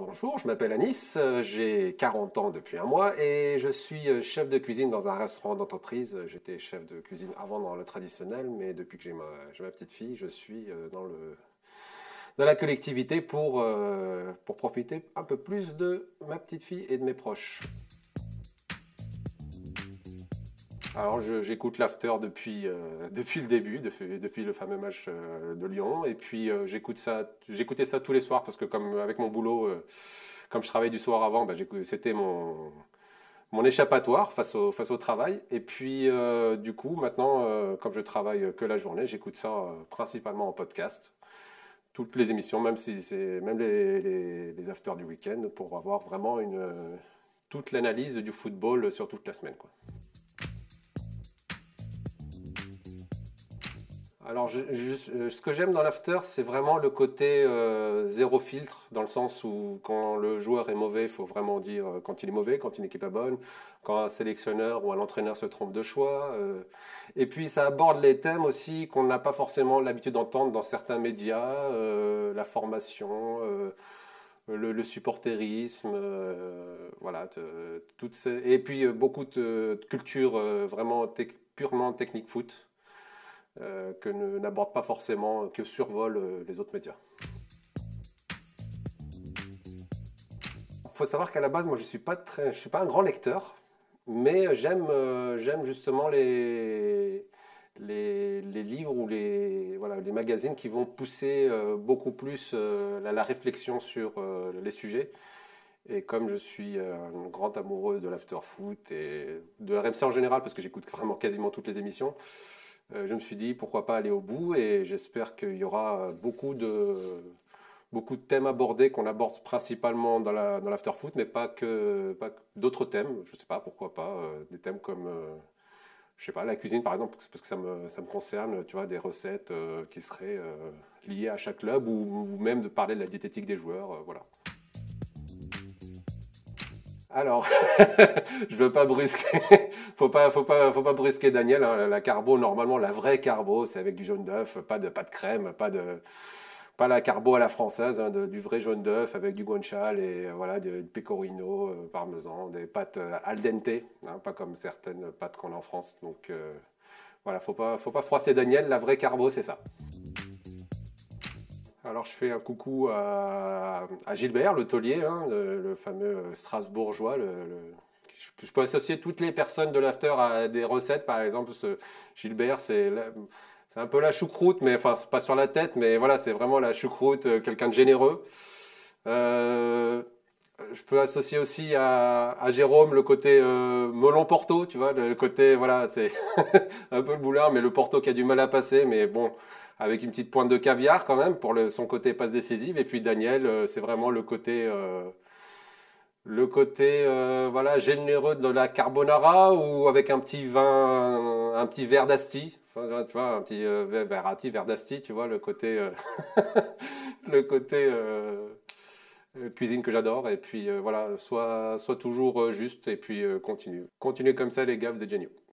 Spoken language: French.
Bonjour, je m'appelle Anis, j'ai 40 ans depuis un mois et je suis chef de cuisine dans un restaurant d'entreprise. J'étais chef de cuisine avant dans le traditionnel, mais depuis que j'ai ma petite fille, je suis dans la collectivité pour profiter un peu plus de ma petite fille et de mes proches. Alors j'écoute l'after depuis le début, depuis le fameux match de Lyon, et puis j'écoutais ça tous les soirs parce que comme avec mon boulot, comme je travaillais du soir avant, bah, c'était mon échappatoire face au travail. Et puis du coup maintenant, comme je travaille que la journée, j'écoute ça principalement en podcast, toutes les émissions, même si c'est même les afters du week-end, pour avoir vraiment toute l'analyse du football sur toute la semaine, quoi. Alors, ce que j'aime dans l'after, c'est vraiment le côté zéro filtre, dans le sens où quand le joueur est mauvais, il faut vraiment dire quand il est mauvais, quand une équipe est bonne, quand un sélectionneur ou un entraîneur se trompe de choix. Et puis, ça aborde les thèmes aussi qu'on n'a pas forcément l'habitude d'entendre dans certains médias, la formation, le supporterisme, voilà, et puis beaucoup de culture vraiment purement technique foot n'aborde pas forcément, que survolent les autres médias. Il faut savoir qu'à la base, moi, je suis pas un grand lecteur, mais j'aime justement les livres ou voilà, les magazines qui vont pousser beaucoup plus la réflexion sur les sujets. Et comme je suis un grand amoureux de l'after-foot et de RMC en général, parce que j'écoute vraiment quasiment toutes les émissions, je me suis dit pourquoi pas aller au bout et j'espère qu'il y aura beaucoup de thèmes abordés qu'on aborde principalement dans l'after-foot, mais pas que d'autres thèmes, je sais pas, pourquoi pas, des thèmes comme, je sais pas, la cuisine par exemple, parce que ça me concerne, tu vois, des recettes qui seraient liées à chaque club ou même de parler de la diététique des joueurs, voilà. Alors, je veux pas brusquer, faut pas brusquer Daniel, hein. La carbo, normalement, la vraie carbo, c'est avec du jaune d'œuf, pas de crème, pas la carbo à la française, hein, du vrai jaune d'œuf avec du guanciale et voilà, du pecorino, parmesan, des pâtes al dente, hein, pas comme certaines pâtes qu'on a en France. Donc voilà, faut pas froisser Daniel, la vraie carbo, c'est ça. Alors je fais un coucou à Gilbert, le taulier, hein, le fameux Strasbourgeois. Je peux associer toutes les personnes de l'after à des recettes, par exemple. Gilbert, c'est un peu la choucroute, mais enfin, c'est pas sur la tête, mais voilà, c'est vraiment la choucroute, quelqu'un de généreux. Euh, je peux associer aussi à Jérôme le côté melon Porto, tu vois, le côté, voilà, c'est un peu le boulard, mais le Porto qui a du mal à passer, mais bon, avec une petite pointe de caviar quand même pour son côté passe décisive. Et puis Daniel, c'est vraiment le côté voilà, généreux de la carbonara ou avec un petit verre d'asti. Enfin, tu vois, un petit verre d'asti, tu vois, le côté cuisine que j'adore. Et puis voilà, soit toujours juste et puis continue. Continuez comme ça, les gars, vous êtes géniaux.